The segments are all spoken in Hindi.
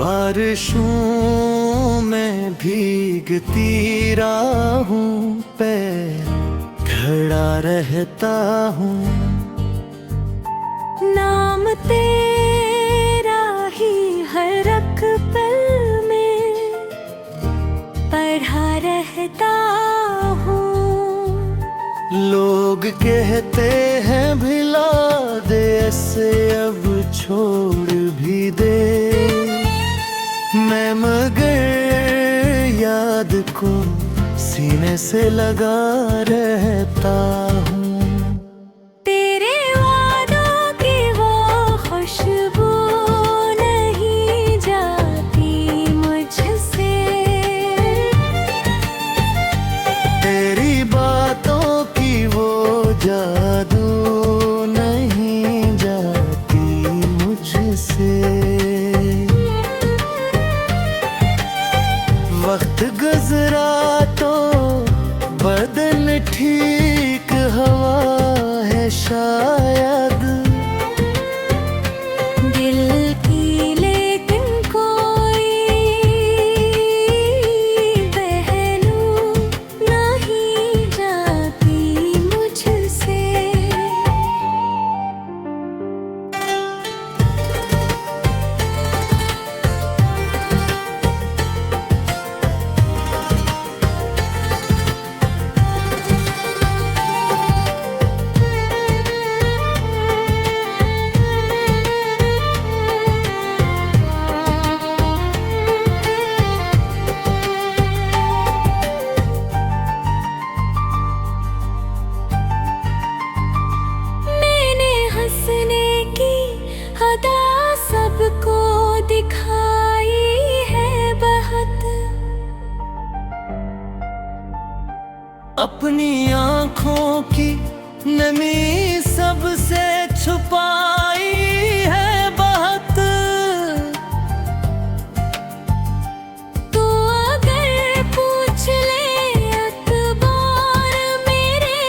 बारिशों में भीगती राहों पे खड़ा रहता हूँ। नाम तेरा ही हर एक पल में पढ़ा रहता हूँ। लोग कहते हैं भिला दे ऐसे अब छोड़ भी दे, मैं मगर याद को सीने से लगा रहता हूँ। तेरे वादों की वो खुशबू नहीं जाती मुझसे, तेरी बातों की वो जादू नहीं जाती मुझसे। वक्त गुजरा तो बदन ठीक हवा है शायद, दिल की लेकिन कोई पहलू नहीं जाती मुझसे। मैंने हंसने की अदा सबको दिखाई है बहुत, अपनी आँखों की नमी सबसे छुपाई है बहुत। तो अगर पूछ ले अखबार मेरे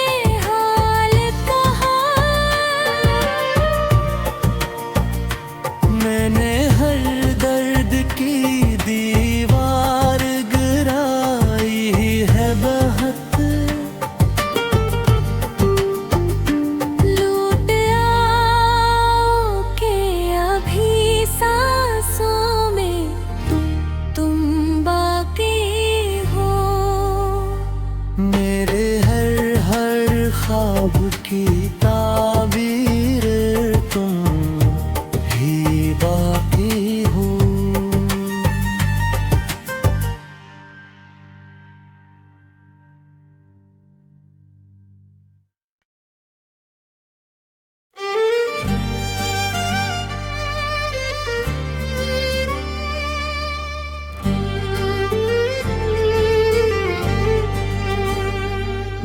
हाल कहाँ, मैंने हर दर्द की दीवार गिराई है बहुत। लूट आओ के अभी सांसों में तुम बाकी हो। मेरे हर ख्वाब की ताबीर तुम ही बाकी हो।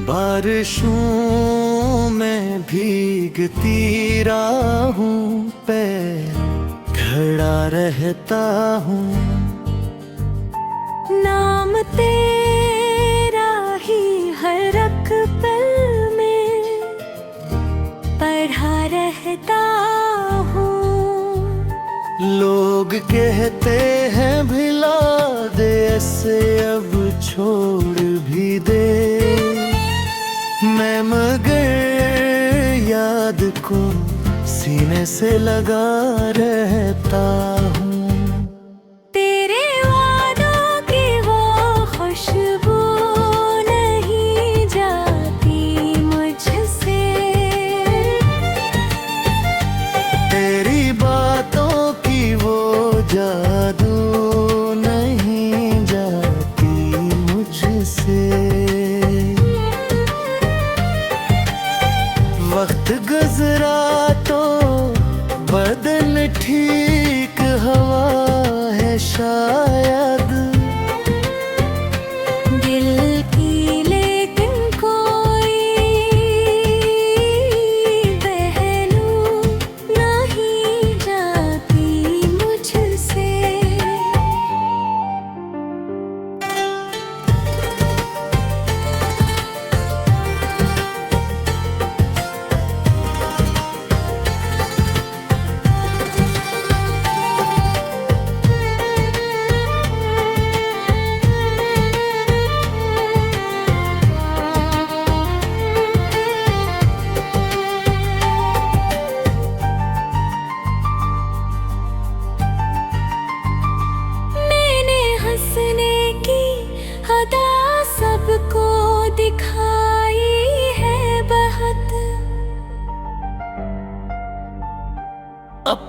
बारिशों में भीगती राहों पे खड़ा रहता हूँ। नाम तेरा ही हर एक पल में पढ़ा रहता हूँ। लोग कहते हैं भिला दे ऐसे अब छोड़ भी दे, मैं मगर याद को सीने से लगा रहता हूँ। तेरे वादों की वो खुशबू नहीं जाती मुझसे, तेरी बातों की वो जादू नहीं जाती मुझसे। वक्त गुजरा तो बदन ठीक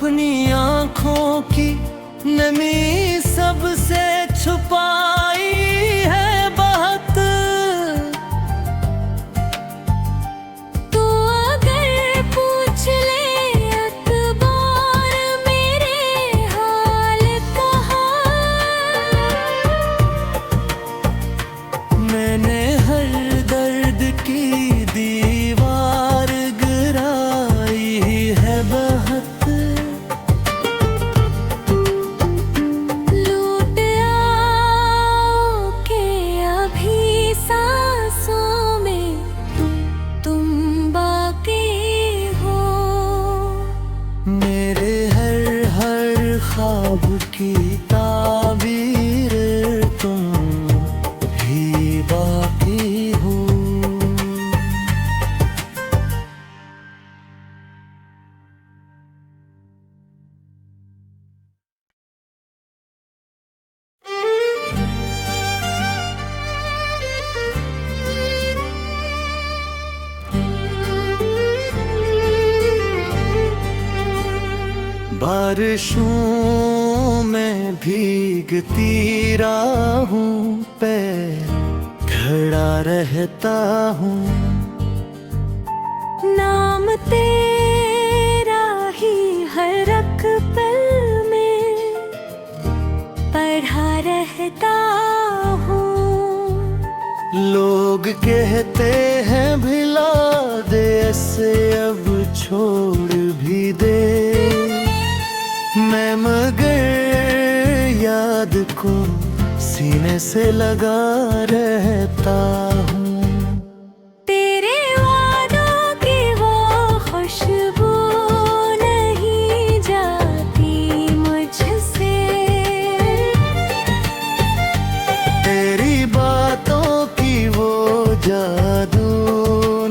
अपनी आँखों की नमी सबसे छुपाई है बहुत। तो अगर पूछ ले अखबार मेरे हाल कहाँ, मैंने हर दर्द की दीवार गिराई है बहुत। लूट आओ के अभी सांसों में तुम बाकी हो। मेरे हर ख्वाब की ताबीर तुम ही बाकी हो। बारिशों में भीगती राहों पे खड़ा रहता हूँ। नाम तेरा ही हर एक पल में पढ़ा रहता हूँ। लोग कहते हैं भिला दे ऐसे अब छोड़ भी दे, मैं मगर याद को सीने से लगा रहता हूँ। तेरे वादों की वो खुशबू नहीं जाती मुझसे। तेरी बातों की वो जादू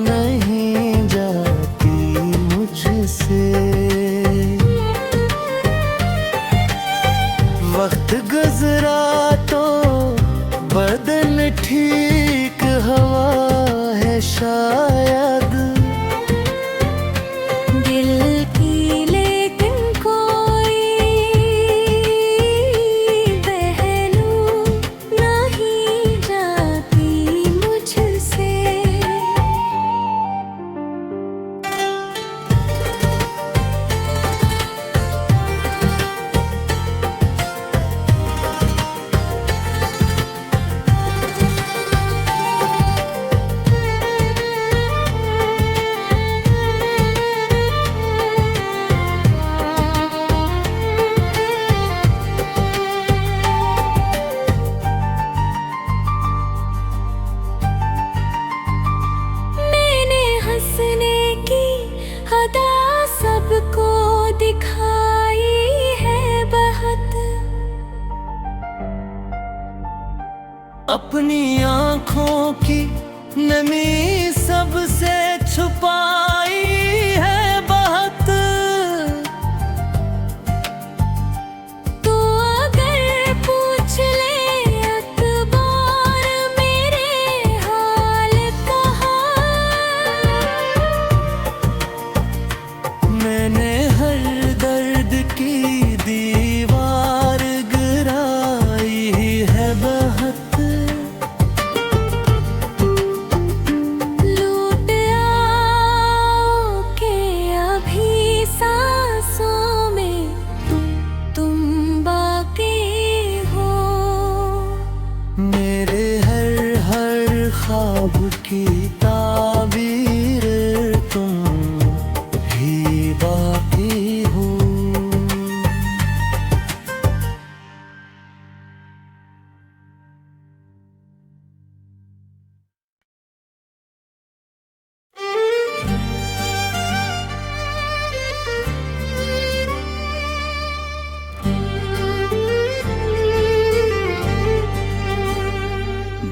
नहीं जाती मुझसे। वक्त गुजरा तो बदन ठीक हवा है शायद। दिल की लेकिन कोई पहलू नहीं जाती मुझसे। मैंने हंसने की अदा सबको दिखाई है बहुत। अपनी आँखों की नमी सबसे छुपाई है बहुत। तो अगर पूछ ले अखबार मेरे हाल कहाँ, मैंने हर दर्द की दीवार गिराई है बहुत। लूट आओ के अभी सांसों में तुम बाकी हो। मेरे हर ख्वाब की ताबीर तुम ही बाकी हो।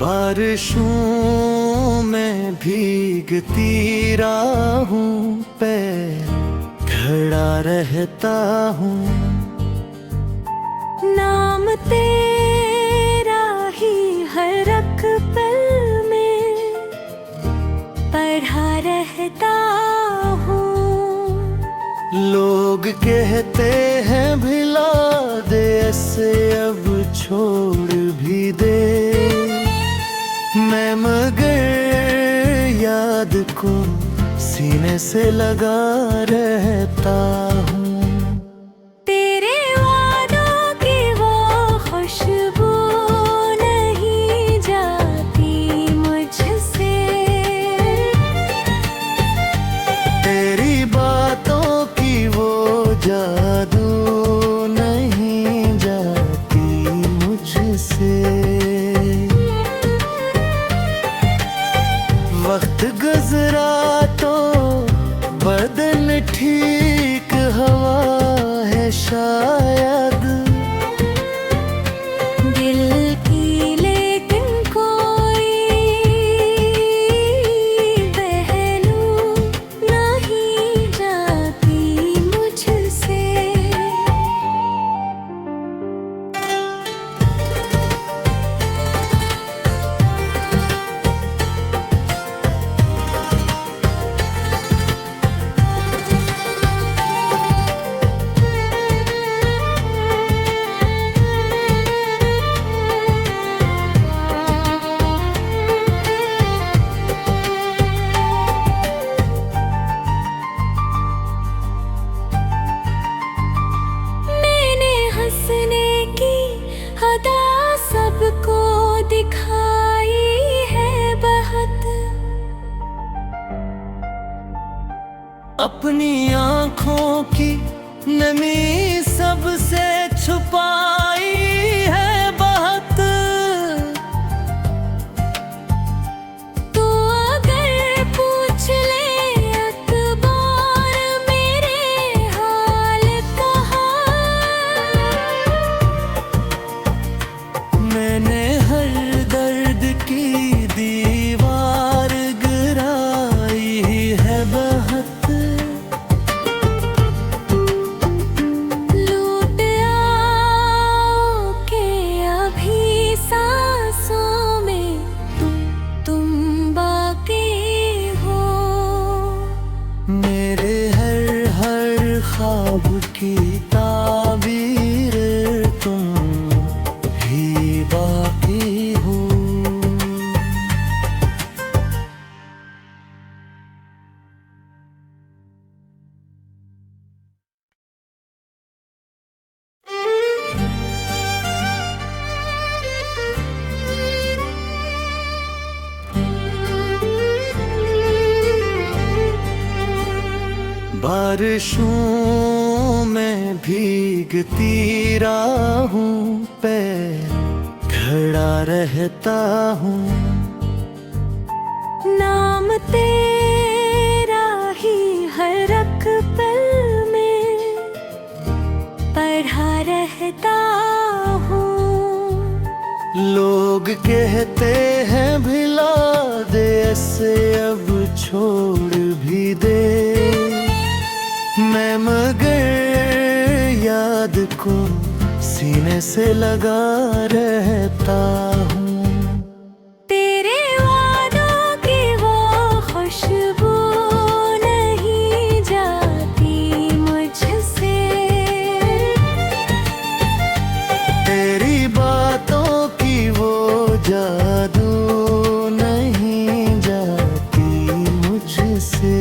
बारिशों में भीगती राहों पे खड़ा रहता हूँ। नाम तेरा ही हर एक पल में पढ़ा रहता हूँ। लोग कहते को सीने से लगा रहता हूँ। तेरे वादों की वो खुशबू नहीं जाती मुझसे, तेरी बातों की वो जादू नहीं जाती मुझसे। वक्त गुजरा तो बदन ठीक हवा है शायद, दिल की लेकिन कोई पहलू नहीं जाती मुझसे। मैंने हंसने की अदा सबको दिखाई है बहुत, अपनी आँखों की नमी सबसे छुपाई है बहुत। तो अगर पूछ ले अखबार मेरे हाल का हाल, मैंने हर दर्द की दीवार गिराई है बहुत। लूट आओ के अभी सांसों में तुम बाकी हो। मेरे हर ख्वाब की ताबीर तुम ही बाकी हो। बारिशों में भीगती राहों पे खड़ा रहता हूँ। नाम तेरा ही हर एक पल में पढ़ा रहता हूँ। लोग कहते हैं भिला दे ऐसे अब छोड़ भी दे, मैं मगर याद को सीने से लगा रहता हूँ। तेरे वादों की वो खुशबू नहीं जाती मुझसे, तेरी बातों की वो जादू नहीं जाती मुझसे।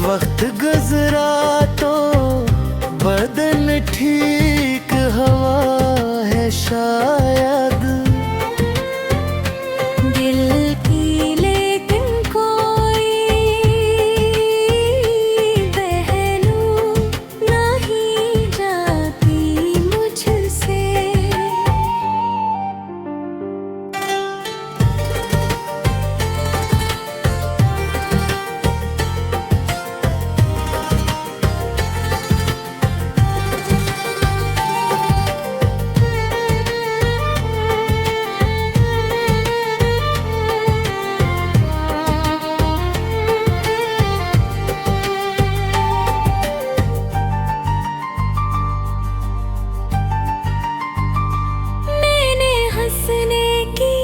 वक्त गुजरा तो बदन ठीक हवा है शायद, दिल की लेकिन कोई पहलू नहीं जाती मुझसे। मैंने हंसने की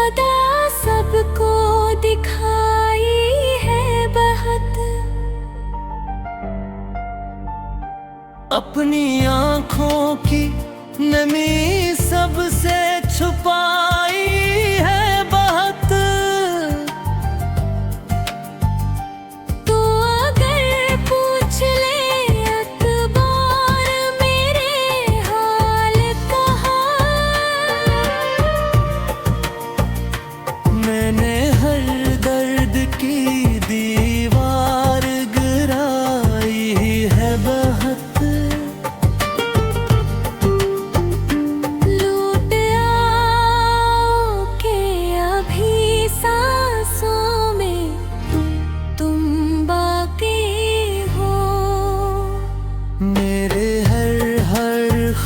अदा सबको दिखाई है बहुत, अपनी आँखों की नमी सबसे छुपाई है।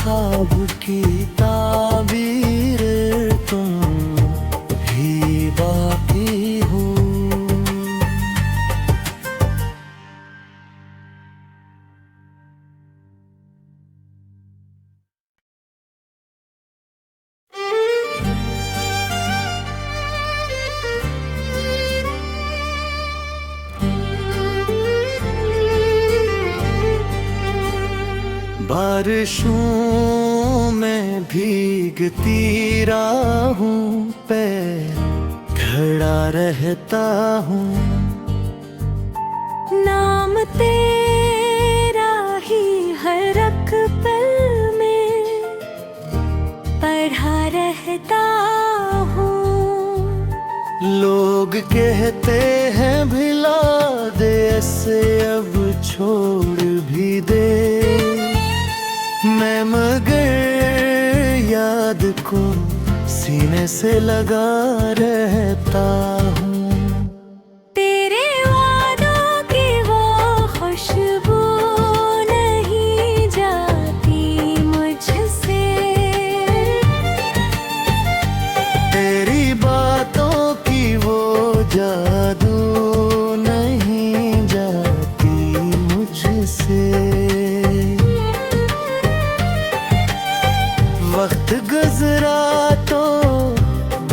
ख्वाब की ताबीर तुम ही बाकी हो। बारिशों में भीगती राहों पे खड़ा रहता हूँ। नाम तेरा ही हर एक पल में पढ़ा रहता हूँ। लोग कहते हैं भिला दे ऐसे अब छोड़ भी दे, मैं मगर याद को सीने से लगा रहता हूँ। तेरे वादों की वो खुशबू नहीं जाती मुझसे, तेरी बातों की वो जादू नहीं जाती मुझसे। वक्त गुजरा तो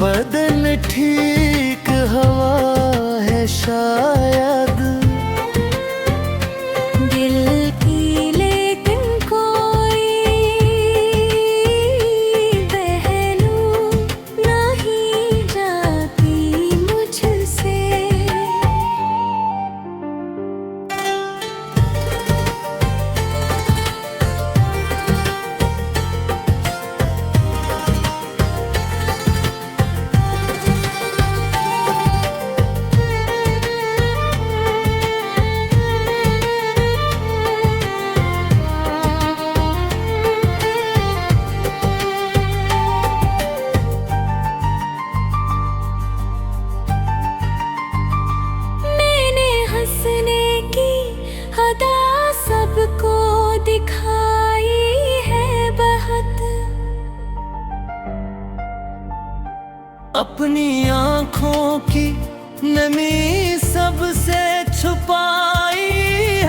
बदन ठीक हवा है शायद, दिल की लेकिन कोई पहलू नहीं जाती मुझसे। मैंने हंसने की अदा सबको दिखाई है बहुत, अपनी आँखों की नमी सबसे छुपाई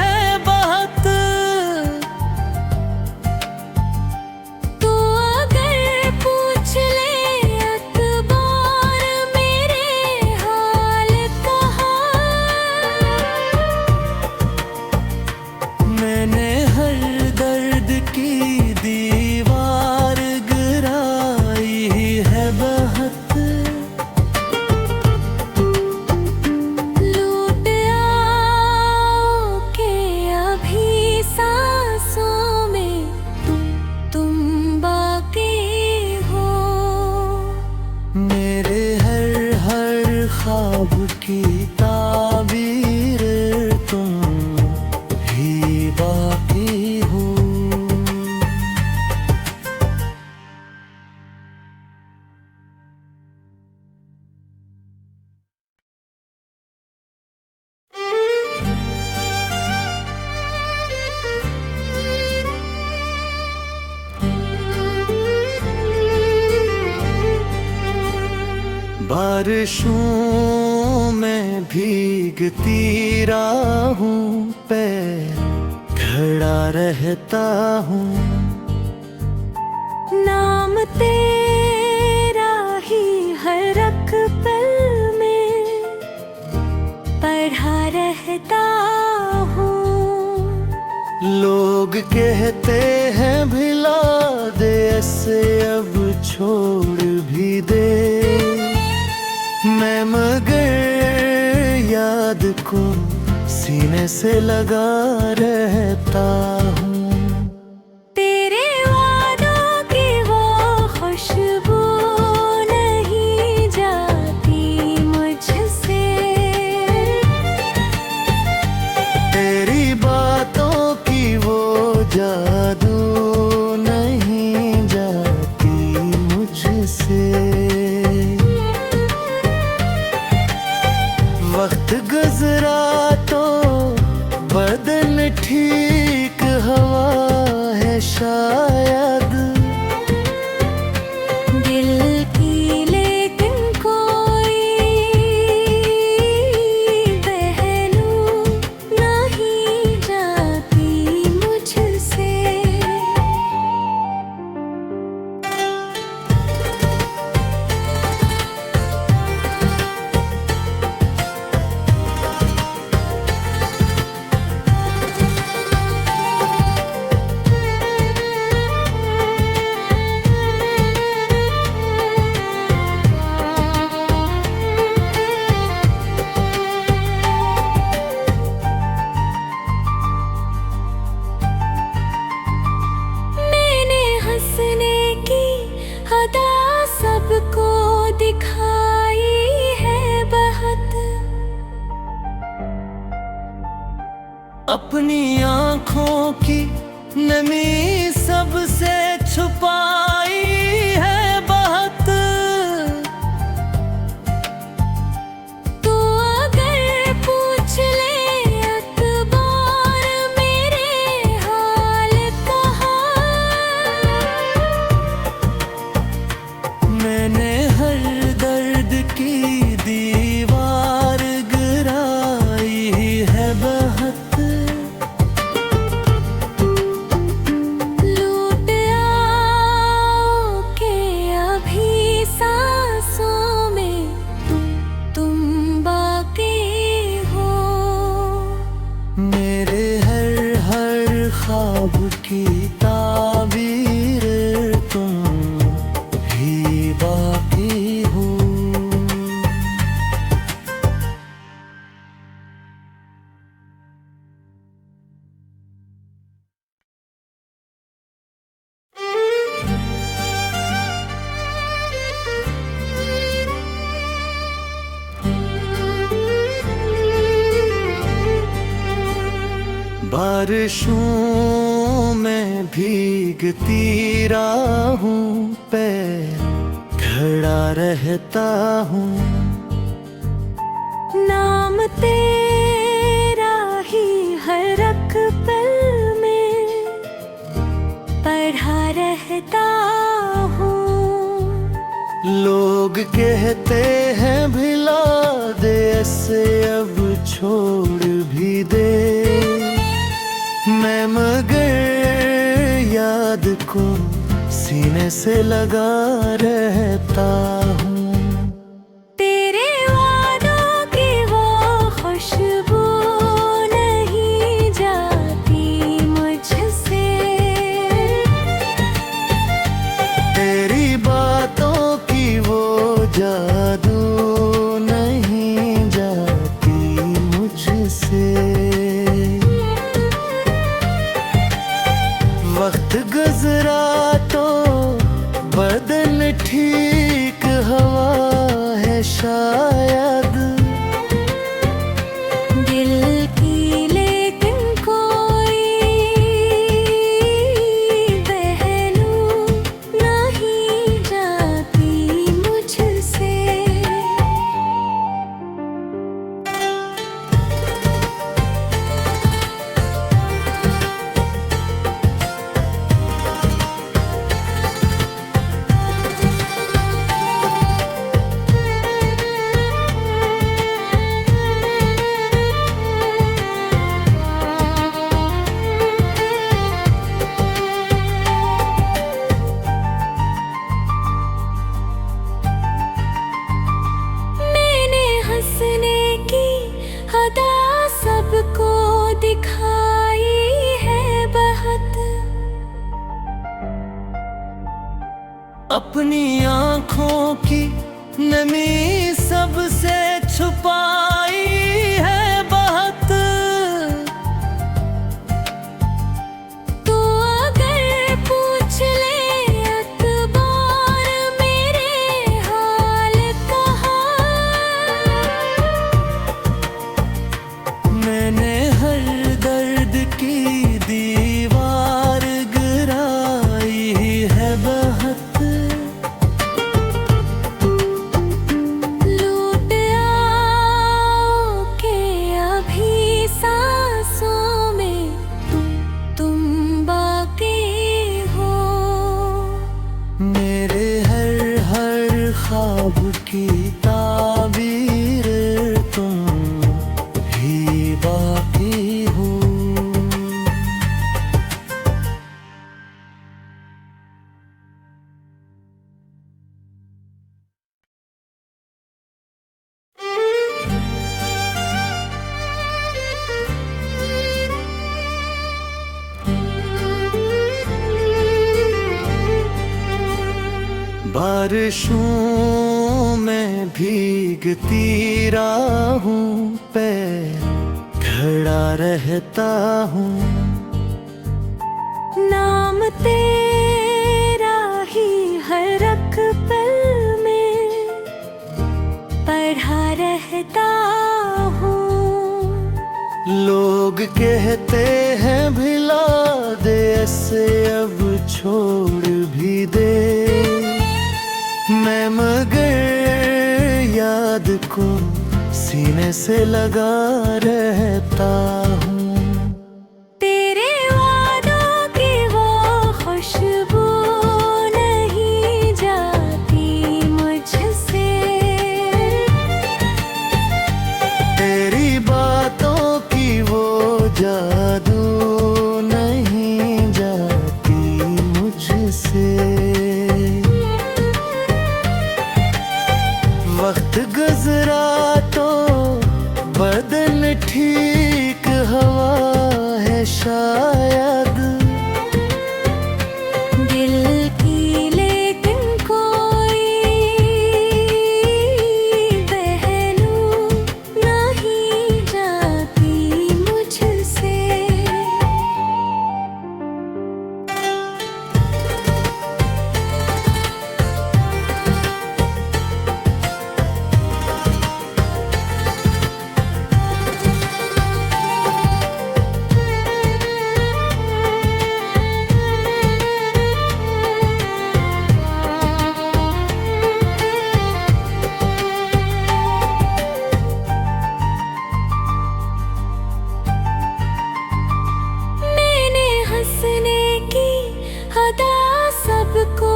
है बहुत। तो अगर पूछ ले अखबार मेरे हाल कहाँ, मैंने हर दर्द की दीवार गिराई है बहुत। लूट आओ के अभी सांसों में तुम बाकी हो। मेरे हर ख्वाब की ताबीर तुम ही बाकी हो। बारिशों में भीगती राहों पे खड़ा रहता हूँ। नाम तेरा ही हर एक पल में पढ़ा रहता हूँ। लोग कहते हैं भिला दे ऐसे अब छोड़ भी दे, मैं मगर याद को सीने से लगा रहता हूँ। तेरे वादों की वो खुशबू नहीं जाती मुझसे, तेरी बातों की वो जादू नहीं जाती मुझसे। वक्त गुजरा तो बदन ठीक अपनी आँखों की नमी सबसे छुपाई है बहुत। तो अगर पूछ ले अखबार मेरे हाल कहाँ, मैंने हर दर्द की दीवार गिराई है बहुत। लूट आओ के अभी सांसों में तुम बाकी हो। मेरे हर ख्वाब की ताबीर तुम ही बाकी हो। बारिशों में भीगती राहों पे खड़ा रहता हूँ। नाम तेरा ही हर एक पल में पढ़ा रहता हूँ। लोग कहते हैं भिला दे ऐसे अब छोड़ भी दे, मैं मगर याद को सीने से लगा रहता हूँ। तेरे वादों की वो खुशबू नहीं जाती मुझसे। तेरी बातों की वो जादू नहीं जाती मुझसे। वक्त गुजरा तो बदन ठीक हवा है शायद। दिल की लेकिन कोई पहलू नहीं जाती मुझसे। मैंने हंसने की अदा सबको दिखाई है बहुत। अपनी आँखों की नमी सबसे छुपाई है बहुत। तो अगर पूछ ले अखबार मेरे हाल कहाँ, मैंने हर दर्द की दीवार गिराई है बहुत। लूट आओ के अभी सांसों में तुम बाकी हो। मेरे हर ख्वाब की ताबीर तुम ही बाकी हो। बारिशों में भीगती राहों पे खड़ा रहता हूँ। नाम तेरा ही हर एक पल में पढ़ा रहता हूँ। लोग लोग कहते हैं भिला दे, ऐसे अब छोड़ भी दे। मैं मगर याद को सीने से लगा रहता हूँ। तेरे वादों की वो खुशबू नहीं जाती मुझसे, तेरी बातों की वो जादू नहीं जाती मुझसे। वक्त गुजरा तो बदन ठीक हवा है शायद, दिल की लेकिन कोई पहलू नहीं जाती मुझसे। मैंने हंसने की अदा सबको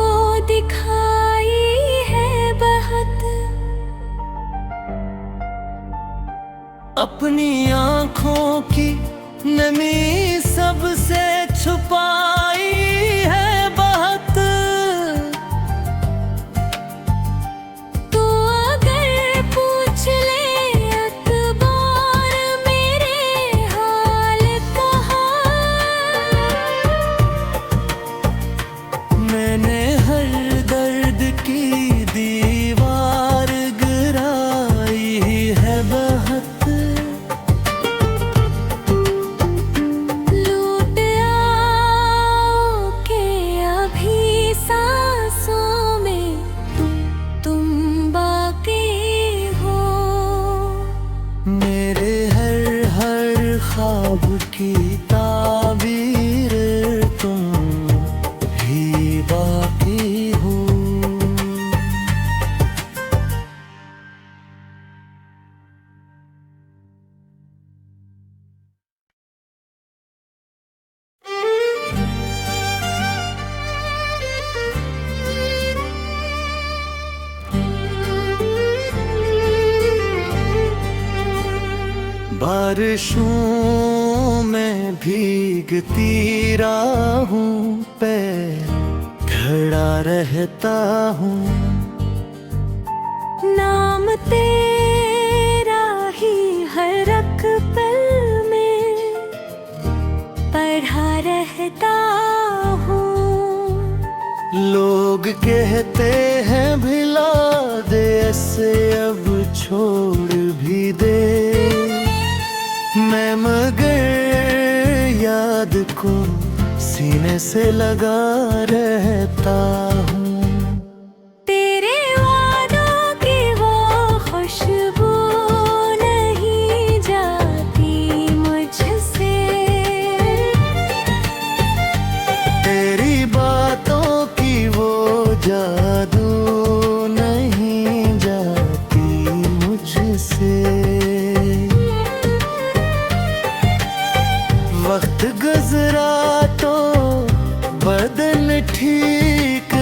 दिखाई है बहुत, अपनी आँखों की नमी सबसे छुपाई है बहुत। तो अगर पूछ ले अखबार मेरे हाल का हाल, मैंने हर दर्द की दीवार गिराई है बहुत। लूट आओ के अभी सांसों में तुम बाकी हो। मेरे हर ख्वाब की ताबीर तुम ही बाकी हो। बारिशों में भीगती राहों पे खड़ा रहता हूँ। नाम तेरा ही हर एक पल में पढ़ा रहता हूँ। लोग कहते हैं भिला दे, ऐसे अब छोड़ भी दे। मैं मगर याद को सीने से लगा रहता हूँ। तेरे वादों की वो खुशबू नहीं जाती मुझसे, तेरी बातों की वो जादू नहीं जाती मुझसे। वक्त गुजरा तो बदन ठीक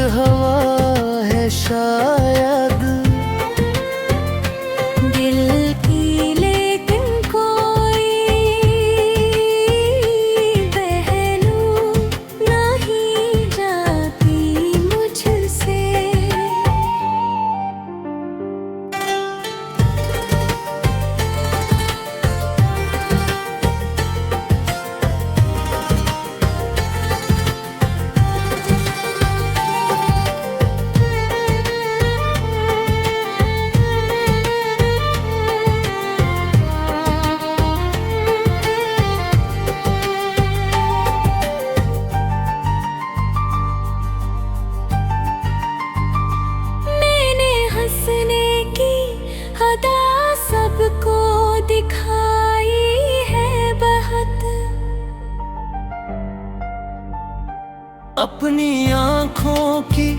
अपनी आँखों की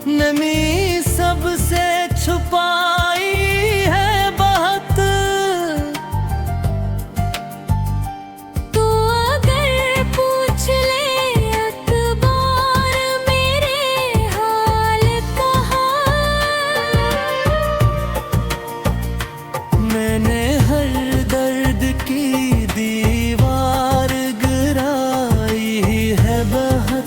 नमी सबसे छुपाई है बहुत। तो अगर पूछ ले अखबार मेरे हाल कहाँ, मैंने हर दर्द की दीवार गिराई है बहुत।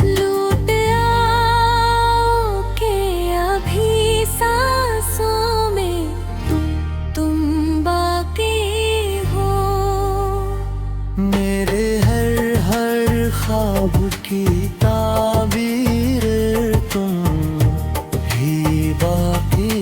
लूट आओ के अभी सांसों में तुम बाकी हो। मेरे हर ख्वाब की ताबीर तुम ही बाकी